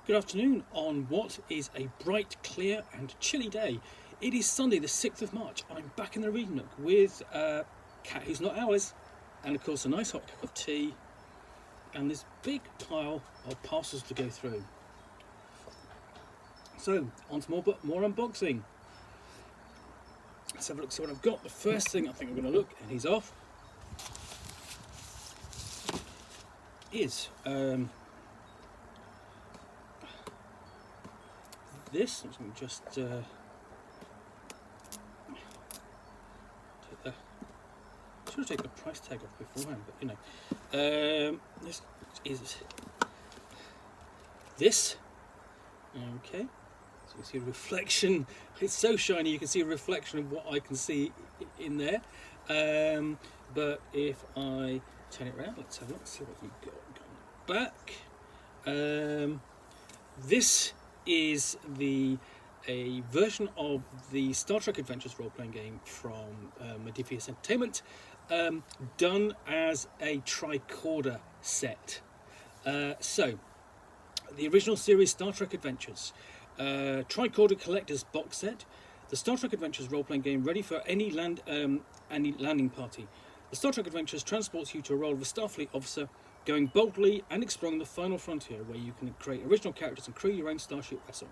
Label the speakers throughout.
Speaker 1: Good afternoon on what is a bright, clear and chilly day. It is Sunday the 6th of March. I'm back in the reading nook with a cat who's not ours, and of course a nice hot cup of tea and this big pile of parcels to go through. So, on to more unboxing. Let's have a look, see what I've got. The first thing I think I'm going to look, and he's off, is this. Let me just take the, should have taken the price tag off beforehand, but you know, this is this. Okay, so you can see a reflection. It's so shiny you can see a reflection of what I can see in there. But if I turn it around, let's have a look, see what we've got back. This is a version of the Star Trek Adventures role-playing game from Modiphius Entertainment, done as a Tricorder set. So, the original series Star Trek Adventures, Tricorder Collector's Box Set, the Star Trek Adventures role-playing game ready for any landing party. The Star Trek Adventures transports you to a role of a Starfleet officer, going boldly and exploring the final frontier, where you can create original characters and crew your own starship vessel.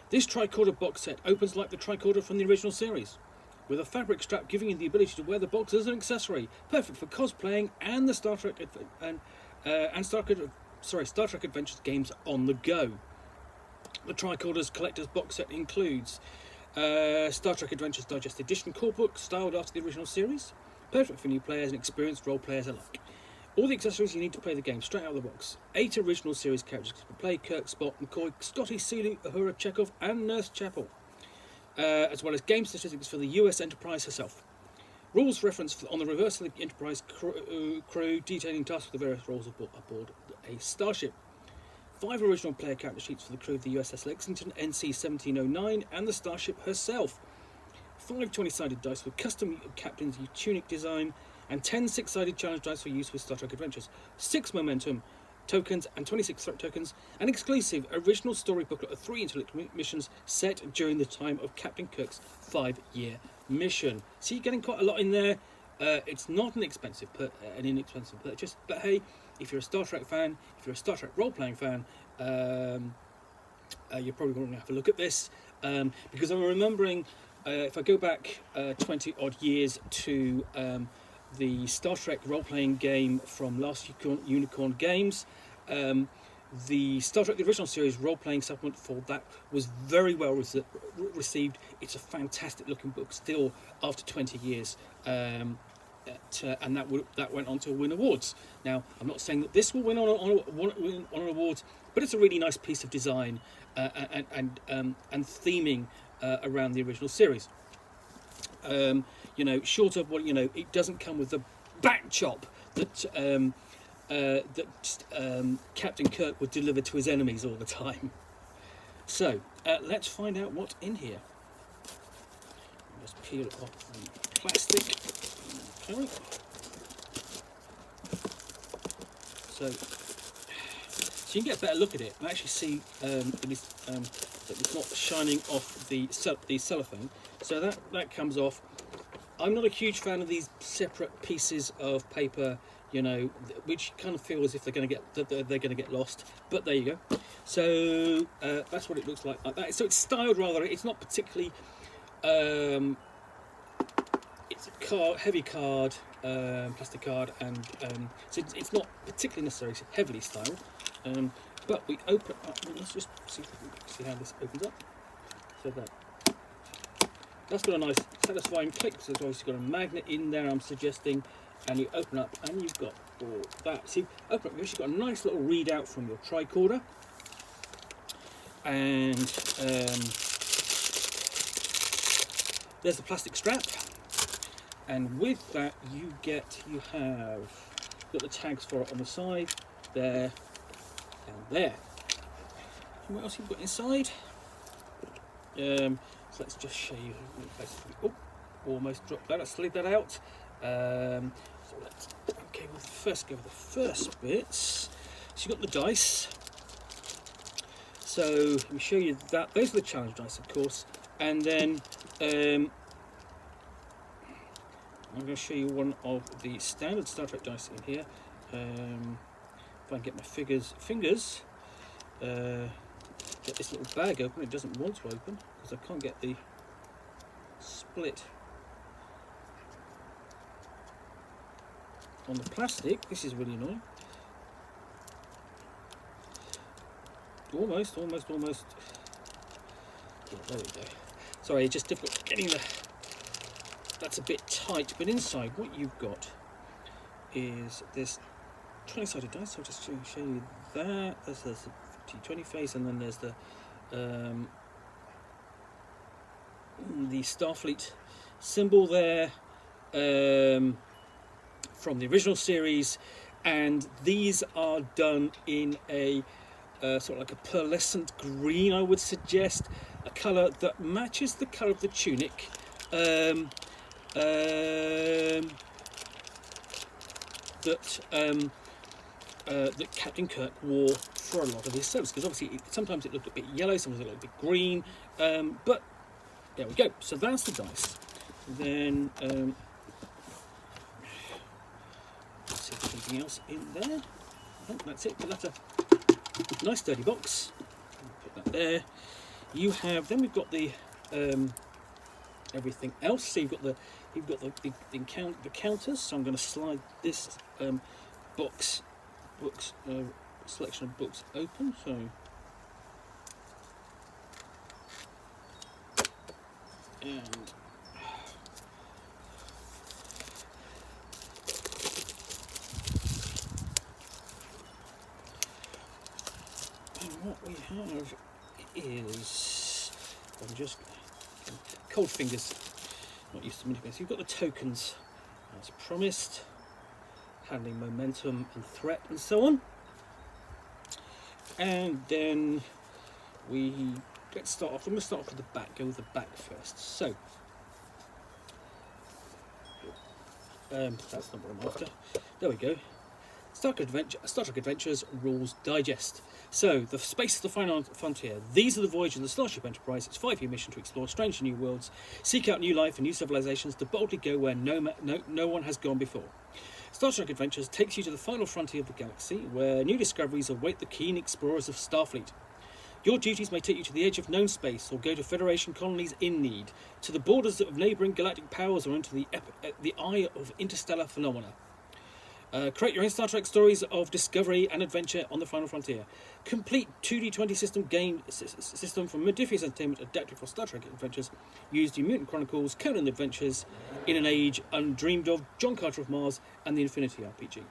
Speaker 1: This Tricorder box set opens like the Tricorder from the original series, with a fabric strap giving you the ability to wear the box as an accessory, perfect for cosplaying and the Star Trek Star Trek Adventures games on the go. The Tricorder's collector's box set includes Star Trek Adventures Digest Edition core book, styled after the original series, perfect for new players and experienced role players alike. All the accessories you need to play the game straight out of the box. 8 original series characters to play: Kirk, Spock, McCoy, Scotty, Sulu, Uhura, Chekhov and Nurse Chapel, as well as game statistics for the US Enterprise herself. Rules reference on the reverse of the Enterprise crew, detailing tasks for the various roles aboard a starship. 5 original player character sheets for the crew of the USS Lexington, NC 1709 and the starship herself. 5 20-sided dice with custom captain's tunic design, and 10 6-sided challenge dice for use with Star Trek Adventures, 6 momentum tokens and 26 threat tokens, an exclusive original story booklet of 3 intellect missions set during the time of Captain Kirk's 5-year mission. So you're getting quite a lot in there. It's not an inexpensive purchase, but hey, if you're a Star Trek fan, if you're a Star Trek role-playing fan, you're probably going to have to look at this, because I'm remembering, if I go back 20 odd years to the Star Trek role-playing game from Last Unicorn Games, the Star Trek the original series role-playing supplement for that was very well received. It's a fantastic looking book still after 20 years, and that went on to win awards. Now, I'm not saying that this will win on an award, but it's a really nice piece of design and theming around the original series. You know, short of what, you know, it doesn't come with the back chop that Captain Kirk would deliver to his enemies all the time. So let's find out what's in here. Just peel off the plastic. Okay. So you can get a better look at it and actually see that it's not shining off the cellophane. So that comes off. I'm not a huge fan of these separate pieces of paper, you know, which kind of feel as if they're going to get lost. But there you go. So that's what it looks like that. So it's styled rather. It's not particularly. It's a heavy card, plastic card, and so it's not particularly necessarily heavily styled. But we open up. Let's just see how this opens up. So that's got a nice satisfying click. So it's obviously got a magnet in there, I'm suggesting, and you open up and you've got all that. So you open up, you've actually got a nice little readout from your Tricorder, and there's the plastic strap, and with that you have got the tags for it on the side there and there. And what else you've got inside? So let's just show you. Oh, almost dropped that. I slid that out. So let's go with the first bits. So you've got the dice. So let me show you that. Those are the challenge dice, of course, and then I'm going to show you one of the standard Star Trek dice in here. If I can get my fingers, get this little bag open. It doesn't want to open because I can't get the split on the plastic. This is really annoying. Almost. Yeah, there we go. Sorry, it's just difficult getting the... That's a bit tight, but inside what you've got is this 20-sided dice. So I'll just show you that. There's the T20 face, and then there's the Starfleet symbol there from the original series, and these are done in a sort of like a pearlescent green, I would suggest, a colour that matches the colour of the tunic that Captain Kirk wore for a lot of his service, because obviously sometimes it looked a bit yellow, sometimes it looked a bit green, but there we go. So that's the dice. Then let's see if there's anything else in there. Oh, that's it. But that's a nice sturdy box. Put that there. You have, then we've got the everything else. So you've got the counters. So I'm going to slide this selection of books open. So and what we have is, I'm just cold fingers, not used to manipulating. So you've got the tokens as promised, handling momentum and threat and so on. And then let's start off. I'm going to start off with the back. Go with the back first. So that's not what I'm after. There we go. Star Trek Adventures Rules Digest. So, the space of the final frontier. These are the voyages of the Starship Enterprise. Its 5-year mission to explore strange new worlds, seek out new life and new civilizations, to boldly go where no one has gone before. Star Trek Adventures takes you to the final frontier of the galaxy, where new discoveries await the keen explorers of Starfleet. Your duties may take you to the edge of known space, or go to Federation colonies in need, to the borders of neighbouring galactic powers, or into the eye of interstellar phenomena. Create your own Star Trek stories of discovery and adventure on the final frontier. Complete 2D20 system from Modiphius Entertainment, adapted for Star Trek Adventures, used in Mutant Chronicles, Conan the Adventures, In an Age Undreamed Of, John Carter of Mars, and the Infinity RPG.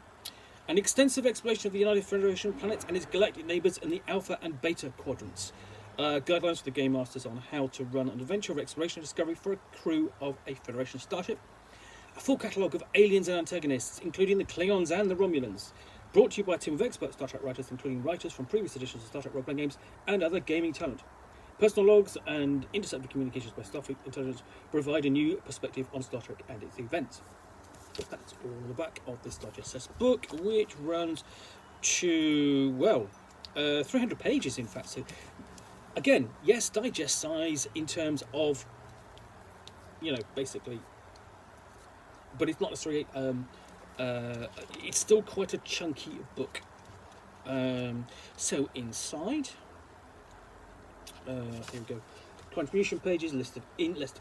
Speaker 1: An extensive exploration of the United Federation of planets and its galactic neighbours in the Alpha and Beta quadrants. Guidelines for the Game Masters on how to run an adventure of exploration and discovery for a crew of a Federation starship. A full catalogue of aliens and antagonists, including the Klingons and the Romulans. Brought to you by a team of expert Star Trek writers, including writers from previous editions of Star Trek role-playing games and other gaming talent. Personal logs and intercepted communications by Starfleet intelligence provide a new perspective on Star Trek and its events. That's all on the back of this Digest book, which runs to, 300 pages in fact. So, again, yes, digest size in terms of, basically, but it's not necessarily, it's still quite a chunky book. So inside, here we go, contribution pages, list of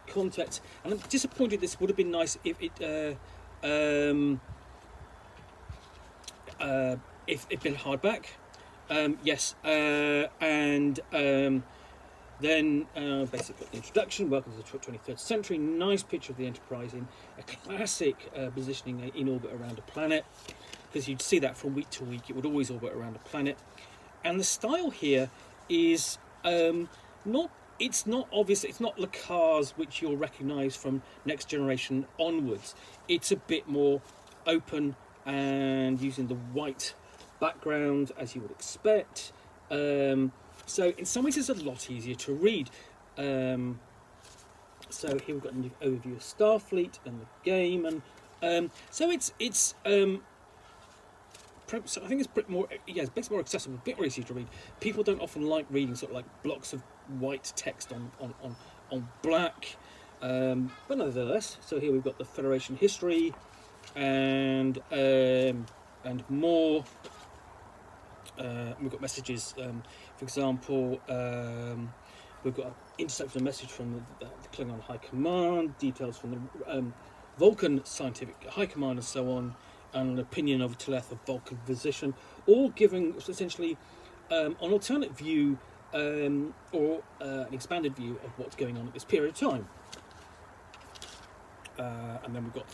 Speaker 1: contacts, and I'm disappointed. This would have been nice if it been hardback. Yes, and then basically the introduction, welcome to the 23rd century, nice picture of the Enterprise in a classic positioning in orbit around a planet, because you'd see that from week to week, it would always orbit around a planet. And the style here is not obvious, it's not Le Carre's, which you'll recognise from Next Generation onwards. It's a bit more open and using the white background as you would expect. So in some ways it's a lot easier to read. So here we've got an overview of Starfleet and the game, and so it's I think it's a bit more, yeah, it's a bit more accessible, a bit more easy to read. People don't often like reading sort of like blocks of white text on black, but nevertheless. So here we've got the Federation history, and more. We've got messages. For example, we've got an intercepted message from the Klingon High Command, details from the Vulcan Scientific High Command, and so on, and an opinion of Teleth of Vulcan physician, all giving essentially an alternate view or an expanded view of what's going on at this period of time. And then we've got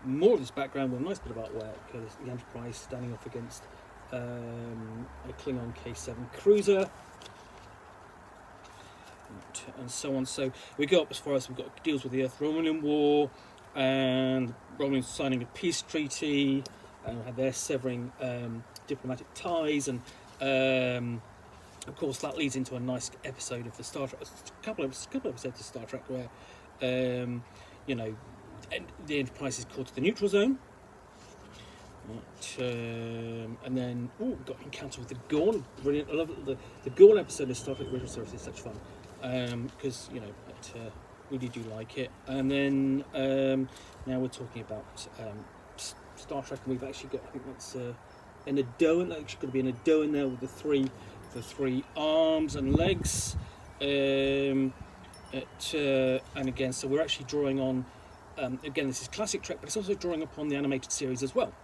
Speaker 1: more of this background with a nice bit of artwork, because the Enterprise standing off against a Klingon K7 cruiser, and so on. So we go up as far as we've got deals with the Earth-Romulan War, and Romulans signing a peace treaty, and they're severing diplomatic ties, and of course that leads into a nice episode of the Star Trek, a couple of episodes of Star Trek where you know, the Enterprise is called to the neutral zone, and then we've got Encounter with the Gorn. Brilliant! I love it. The Gorn episode of Star Trek Original Series is such fun, because you know really do like it. And then now we're talking about Star Trek, and we've actually got, I think that's an Adoan. That's actually going to be an Adoan there with the three arms and legs. And again, so we're actually drawing on. Again, this is classic Trek, but it's also drawing upon the animated series as well.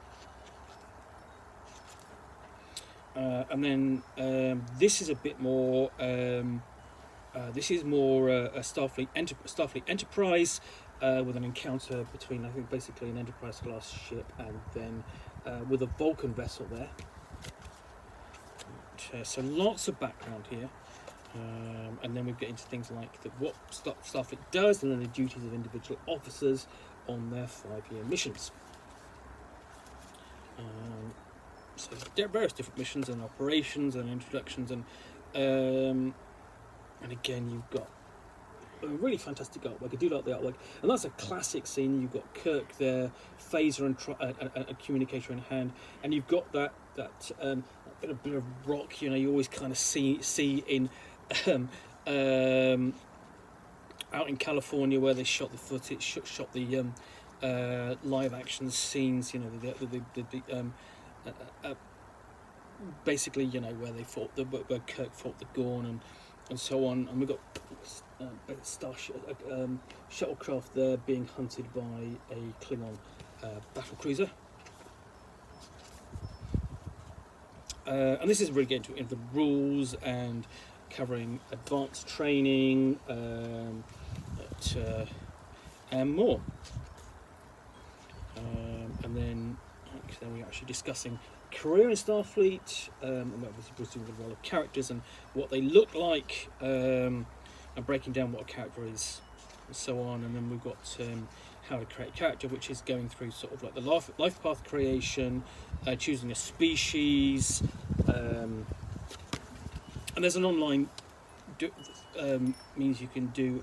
Speaker 1: And then this is a bit more. This is more a Starfleet Enterprise with an encounter between, I think, basically an Enterprise class ship and then with a Vulcan vessel there. So lots of background here. And then we get into things like what Starfleet does, and then the duties of individual officers on their 5-year missions. So there are various different missions and operations and introductions, and again you've got a really fantastic artwork. I do like the artwork, and that's a classic scene. You've got Kirk there, phaser and a communicator in hand, and you've got that bit of rock. You know, you always kind of see in. Out in California where they shot the footage, shot the live action scenes, you know, basically, you know, where they fought where Kirk fought the Gorn and so on, and we've got shuttlecraft there being hunted by a Klingon battle cruiser. And this is really getting into the rules and covering advanced training and more. And then we're actually discussing career in Starfleet, and obviously presuming the role of characters and what they look like, and breaking down what a character is, and so on. And then we've got how to create a character, which is going through sort of like the life path creation, choosing a species, and there's an online means you can do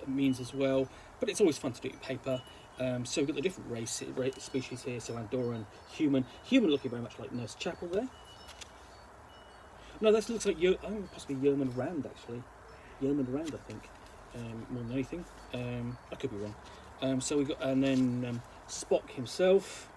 Speaker 1: means as well, but it's always fun to do it in paper. So we've got the different race species here. So Andorran, human looking very much like Nurse Chapel there. No, that looks like possibly Yeoman Rand actually. Yeoman Rand, I think, more than anything. I could be wrong. So we got, and then Spock himself.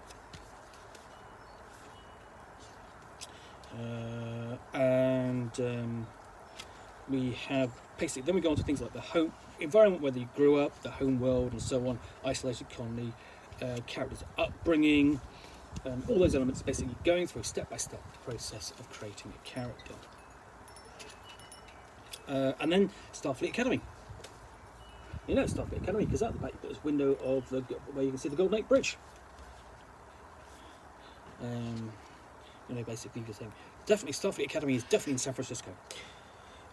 Speaker 1: We have basically, then we go on to things like the home environment where you grew up, the home world, and so on, isolated colony, characters' upbringing, all those elements, basically going through step-by-step the process of creating a character. And then Starfleet Academy. You know Starfleet Academy because at the back you've got this window of where you can see the Golden Gate Bridge. You know, basically you're saying definitely Starfleet Academy is definitely in San Francisco.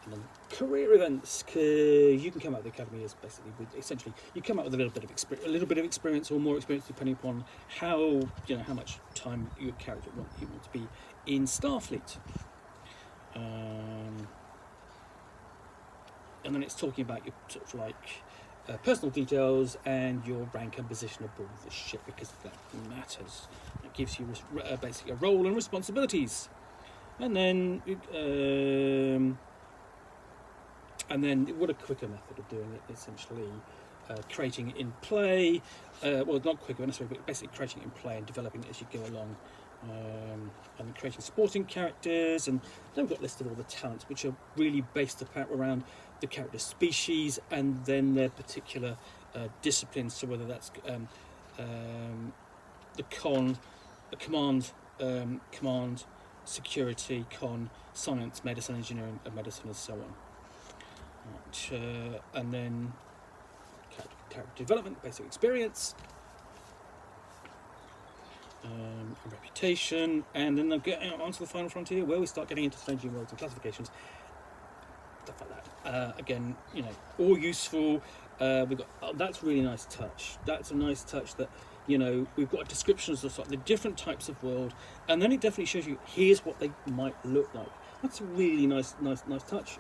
Speaker 1: And then career events, you can come out of the academy as basically essentially you come out with a little bit of experience or more experience depending upon how much time your character want to be in Starfleet. And then it's talking about your sort of like personal details, and your rank and position aboard the ship, because that matters. It gives you basically a role and responsibilities. And then what a quicker method of doing it, essentially creating it in play, well, not quicker necessarily, but basically creating it in play and developing it as you go along, and creating sporting characters. And then we've got listed all the talents, which are really based around the character species and then their particular disciplines. So whether that's the command, security, science, medicine, engineering, and medicine, and so on. And then character development, basic experience, reputation, and then they'll get onto the final frontier, where we start getting into staging worlds and classifications, stuff like that. Again, all useful. We've got that's a really nice touch. That's a nice touch that we've got descriptions of the different types of world, and then it definitely shows you here's what they might look like. That's a really nice touch.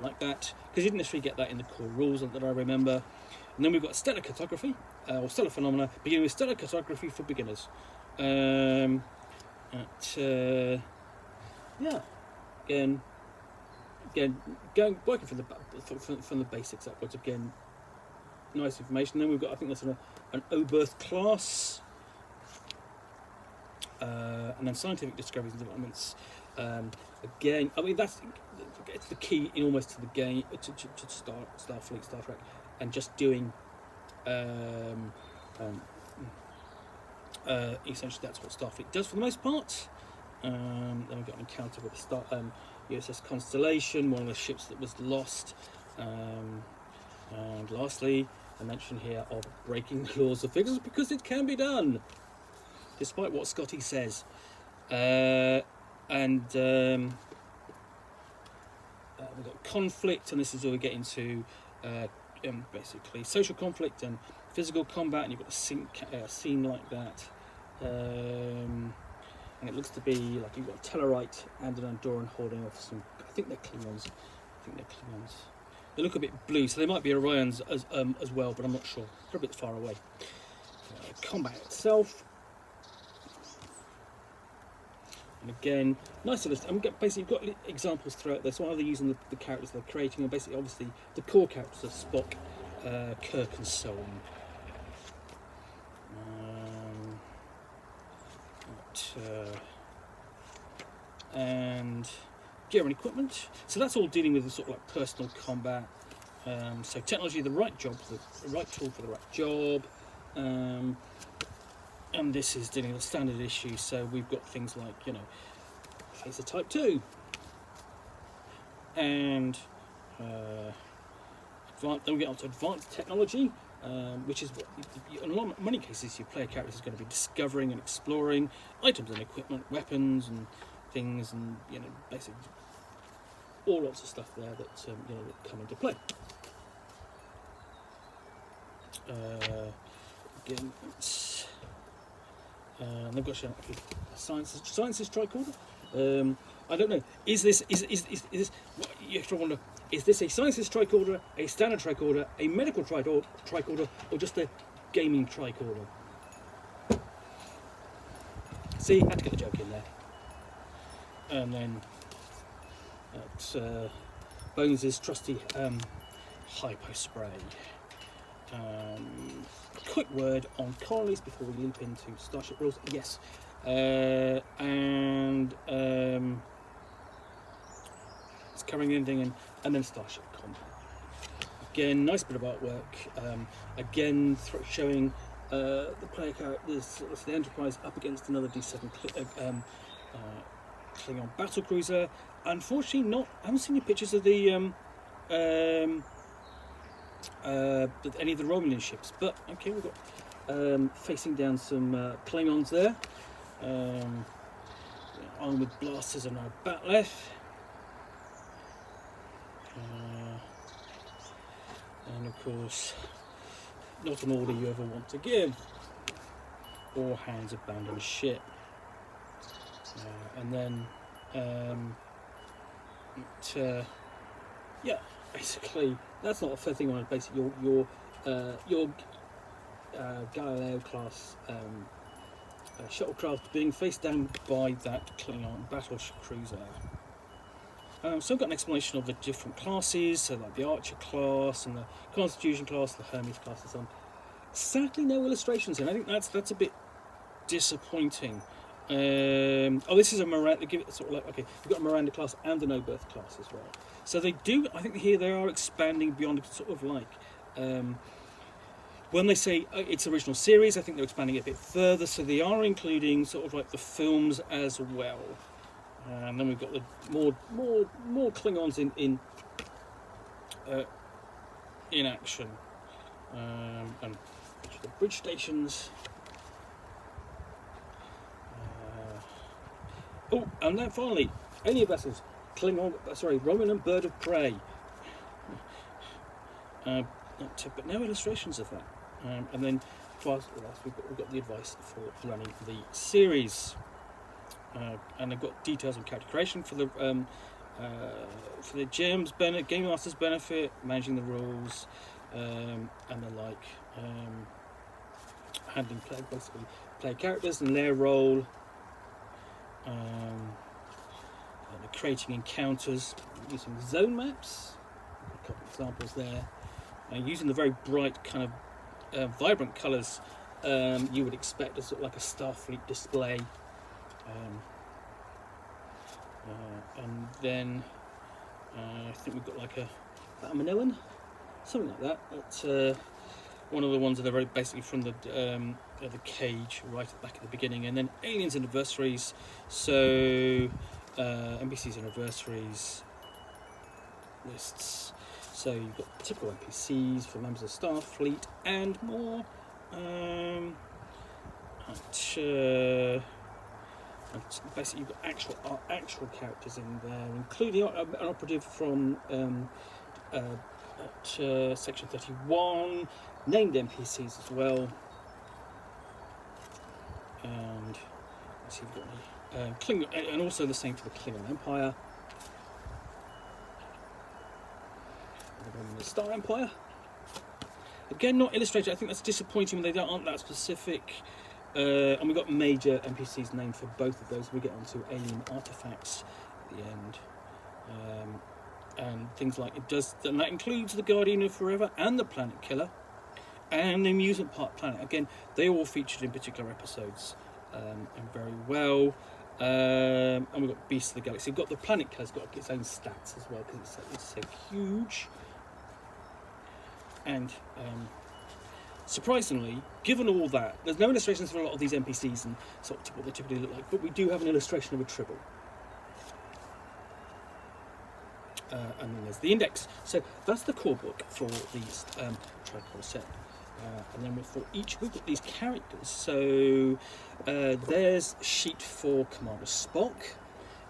Speaker 1: Like that, because you didn't necessarily get that in the core rules that I remember. And then we've got stellar cartography, or stellar phenomena, beginning with stellar cartography for beginners. Again, going working from the basics upwards. Again, nice information. Then we've got, I think that's an O-Birth class, and then scientific discoveries and developments. Again, I mean it's the key in almost to the game, to Starfleet, Star Trek, and just doing essentially that's what Starfleet does for the most part. Then we've got an encounter with the USS Constellation, one of the ships that was lost, and lastly a mention here of breaking the laws of physics, because it can be done despite what Scotty says. And we've got conflict, and this is where we get into basically social conflict and physical combat, and you've got a scene like that, and it looks to be like you've got a Tellarite and an Andoran holding off some, I think they're Klingons. They look a bit blue, so they might be Orions as well, but I'm not sure. They're a bit far away. Combat itself. And again, nice list. And basically, you've got examples throughout this. So how they're using the characters they're creating, and basically, obviously, the core characters of Spock, Kirk, and so on. And gear and equipment. So that's all dealing with the sort of like personal combat. So technology, the right job, the right tool for the right job. And this is dealing with standard issues, so we've got things like, Phaser Type 2, and then we get on to advanced technology, which is what, in many cases, your player character is going to be discovering and exploring items and equipment, weapons and things, and basically all lots of stuff there that that come into play. Again, it's. They've got sciences tricorder. I don't know. Is this? You have to wonder. Is this a sciences tricorder, a standard tricorder, a medical tricorder, or just a gaming tricorder? See, had to get the joke in there. And then that's Bones' trusty hypo spray. Quick word on colonies before we leap into Starship rules. Yes, and it's covering anything, and then Starship combat. Again, nice bit of artwork. Again, showing the player characters, the Enterprise up against another D7 Klingon battle cruiser. Unfortunately, I haven't seen any pictures of the any of the Romulan ships, but okay, we've got facing down some Klingons there, armed with blasters and no bat'leth, and of course not an order you ever want to give. All hands abandon ship, and then basically, that's not a fair thing on basically your your Galileo class shuttlecraft being faced down by that Klingon battle cruiser. So I've got an explanation of the different classes, so like the Archer class and the Constitution class, the Hermes class, and so on. Sadly, no illustrations in. I think that's a bit disappointing. This is a Miranda. Sort of like, okay, we've got a Miranda class and the No Birth class as well. So they do. I think here they are expanding beyond sort of like. When they say it's original series, I think they're expanding it a bit further. So they are including sort of like the films as well. And then we've got the more Klingons in action, and the bridge stations. And then finally, alien vessels, Romulan bird of prey. But no illustrations of that. And then last we've got the advice for running the series. And I've got details on character creation for the GM's benefit, Game Master's benefit, managing the rules, and the like, handling player characters and their role, creating encounters using zone maps. A couple of examples there, using the very bright kind of vibrant colours you would expect as sort of like a Starfleet display. And then I think we've got like a Minoan, something like that. That's one of the ones that are very basically from the cage right at the back at the beginning, and then aliens anniversaries. So NPCs anniversaries lists. So you've got typical NPCs for members of Starfleet and more. Basically, you've got actual characters in there, including an operative from Section 31, named NPCs as well, and let's see if we've got any Klingon, and also the same for the Klingon Empire, and the Star Empire. Again, not illustrated. I think that's disappointing when they aren't that specific. And we've got major NPCs named for both of those. We get onto alien artifacts at the end, and things like and that includes the Guardian of Forever and the Planet Killer, and the Amusement Park Planet. Again, they all featured in particular episodes, and very well. And we've got Beasts of the Galaxy. We've got the Planet Killer's got its own stats as well because it's so huge. And surprisingly, given all that, there's no illustrations for a lot of these NPCs and sort of what they typically look like, but we do have an illustration of a Tribble. And then there's the index. So that's the core book for these Tricorder set. And then for each, we've got these characters. So there's a sheet for Commander Spock,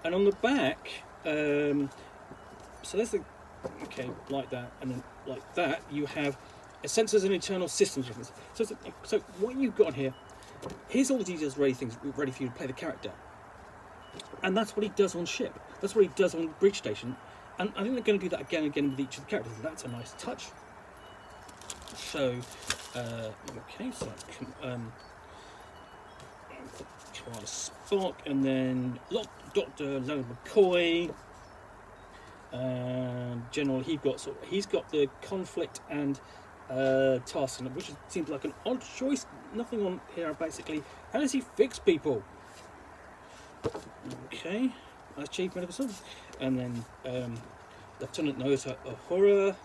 Speaker 1: and on the back, so there's the, okay, like that, and then like that, you have sensors and internal systems reference. So what you've got here, here's all the details ready for you to play the character. And that's what he does on ship. That's what he does on bridge station. And I think they're going to do that again and again with each of the characters. And that's a nice touch. So, okay, so Commander Spock, and then Dr. Leonard McCoy. General, he's got the conflict and task, which seems like an odd choice. Nothing on here basically. How does he fix people? Okay, that's Chief Medical Service. And then Lieutenant Noota Uhura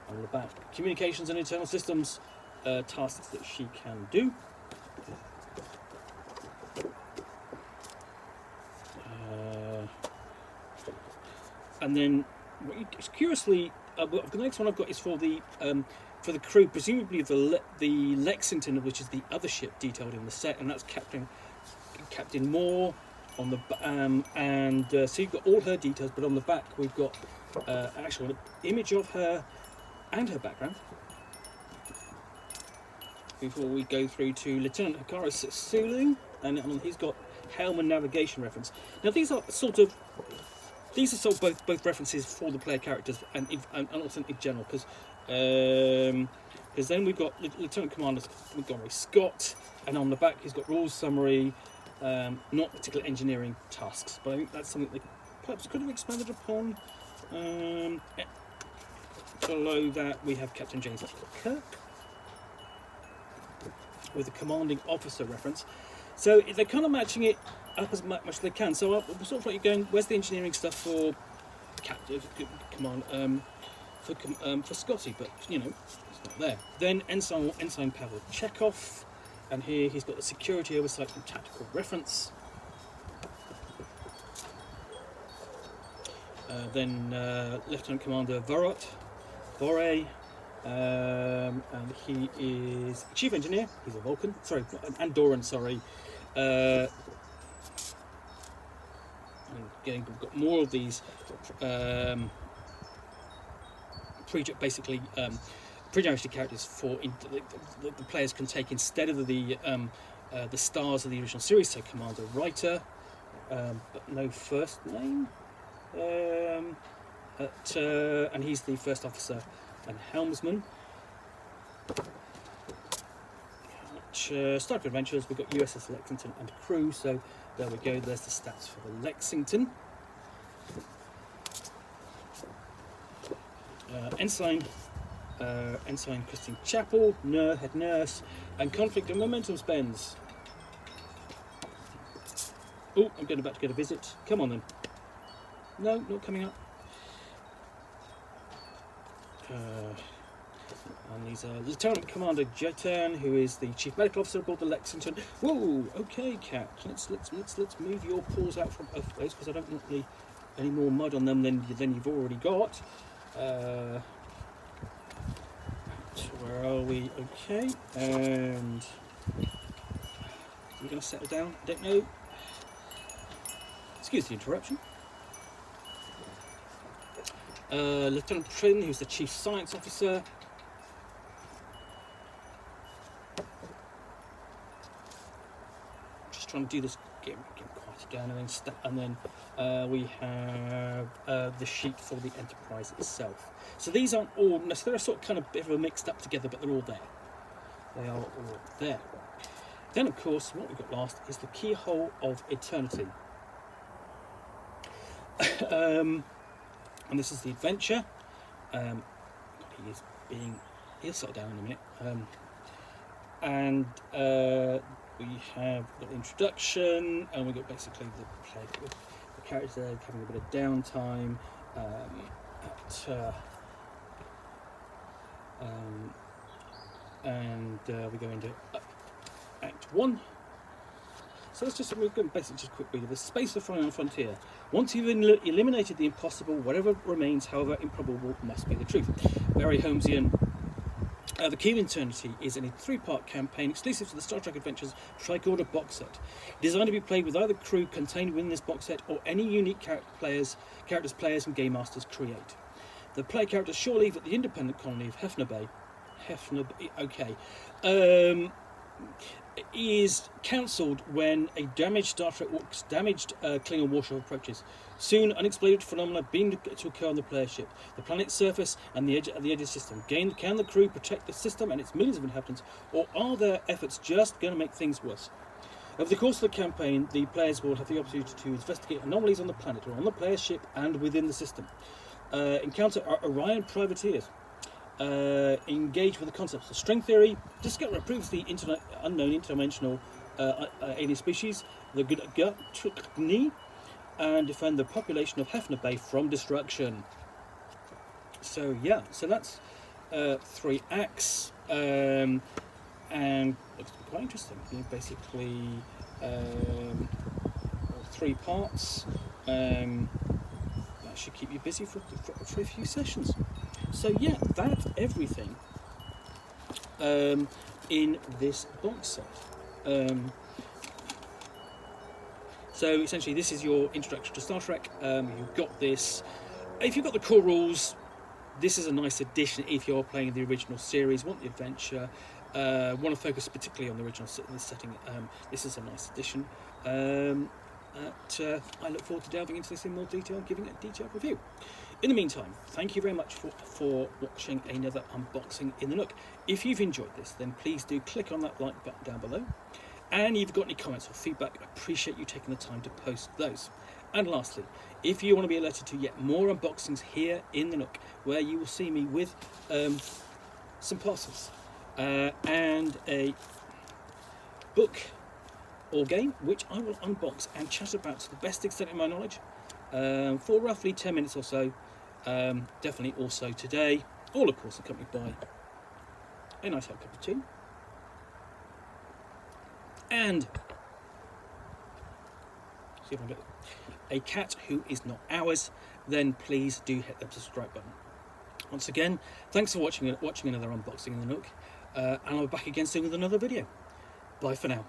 Speaker 1: on the back. Communications and internal systems tasks that she can do. And then, curiously, the next one I've got is for the crew, presumably the Lexington, which is the other ship detailed in the set, and that's Captain Moore on the so you've got all her details, but on the back we've got an actual image of her and her background. Before we go through to Lieutenant Hikaru Sulu, and he's got helm and navigation reference. Now these are both references for the player characters and also in general, because Because then we've got Lieutenant Commander Montgomery Scott, and on the back he's got rules summary, not particular engineering tasks, but I think that's something they perhaps could have expanded upon. Below that we have Captain James Kirk with a commanding officer reference. So they're kind of matching it up as much as they can. So I'm sort of like going, where's the engineering stuff for Captain Command for Scotty? But you know, it's not there. Then Ensign Pavel Chekhov, and here he's got the security oversight and tactical reference. Then Lieutenant Commander Vore, and he is Chief Engineer. He's a Vulcan, sorry, Andorran, sorry. And again, we've got more of these pre-generated characters for the players can take instead of the stars of the original series. So Commander Writer, but no first name. And he's the first officer and helmsman. Star Trek Adventures, we've got USS Lexington and crew, so there we go, there's the stats for the Lexington. Ensign Christine Chapel, head nurse, and conflict and momentum spends. Oh, I'm about to get a visit. Come on then. No, not coming up. And he's Lieutenant Commander Jetan, who is the Chief Medical Officer aboard the Lexington. Whoa, okay, Cat. Let's move your paws out from both ways because I don't want any more mud on them than you've already got. Where are we? Okay, and we're going to settle down. I don't know. Excuse the interruption. Lieutenant Trin, who's the Chief Science Officer. Just trying to do this, get quiet down, and then we have the sheet for the Enterprise itself. So these aren't all, so they're sort of kind of bit of a mixed up together, but they're all there. They are all there. Then, of course, what we've got last is the Keyhole of Eternity. And this is the adventure. He'll settle down in a minute. And we have got the introduction, and we've got basically the characters there having a bit of downtime. We go into Act 1. So we're going to basically just quick read of the space of the frontier. Once you've eliminated the impossible, whatever remains, however improbable, must be the truth. Very Holmesian. The Key of Eternity is a 3-part campaign exclusive to the Star Trek Adventures Tricorder box set, designed to be played with either crew contained within this box set or any unique characters players and game masters create. The player characters shore leave at the independent colony of Hefner Bay. Is cancelled when a damaged Klingon warship approaches. Soon, unexplained phenomena begin to occur on the player ship, the planet's surface, and the edge of the system. Can the crew protect the system and its millions of inhabitants, or are their efforts just going to make things worse? Over the course of the campaign, the players will have the opportunity to investigate anomalies on the planet, or on the player ship, and within the system. Encounter Orion privateers. Engage with the concepts of string theory, discover previously unknown interdimensional alien species, the Gutukni, and defend the population of Hefner Bay from destruction. So yeah, so that's 3 acts, and looks to be quite interesting. Basically, 3 parts. That should keep you busy for a few sessions. So yeah, that's everything in this box set. So essentially this is your introduction to Star Trek. You've got this. If you've got the core rules, this is a nice addition if you're playing the original series, want the adventure, want to focus particularly on the original setting. This is a nice addition. I look forward to delving into this in more detail and giving it a detailed review. In the meantime, thank you very much for watching another unboxing in the Nook. If you've enjoyed this, then please do click on that like button down below. And if you've got any comments or feedback, I appreciate you taking the time to post those. And lastly, if you want to be alerted to yet more unboxings here in the Nook, where you will see me with some parcels and a book or game, which I will unbox and chat about to the best extent of my knowledge for roughly 10 minutes or so. Definitely also today, all of course accompanied by a nice hot cup of tea and see if I get a cat who is not ours. Then please do hit the subscribe button. Once again, thanks for watching another unboxing in the Nook, and I'll be back again soon with another video. Bye for now.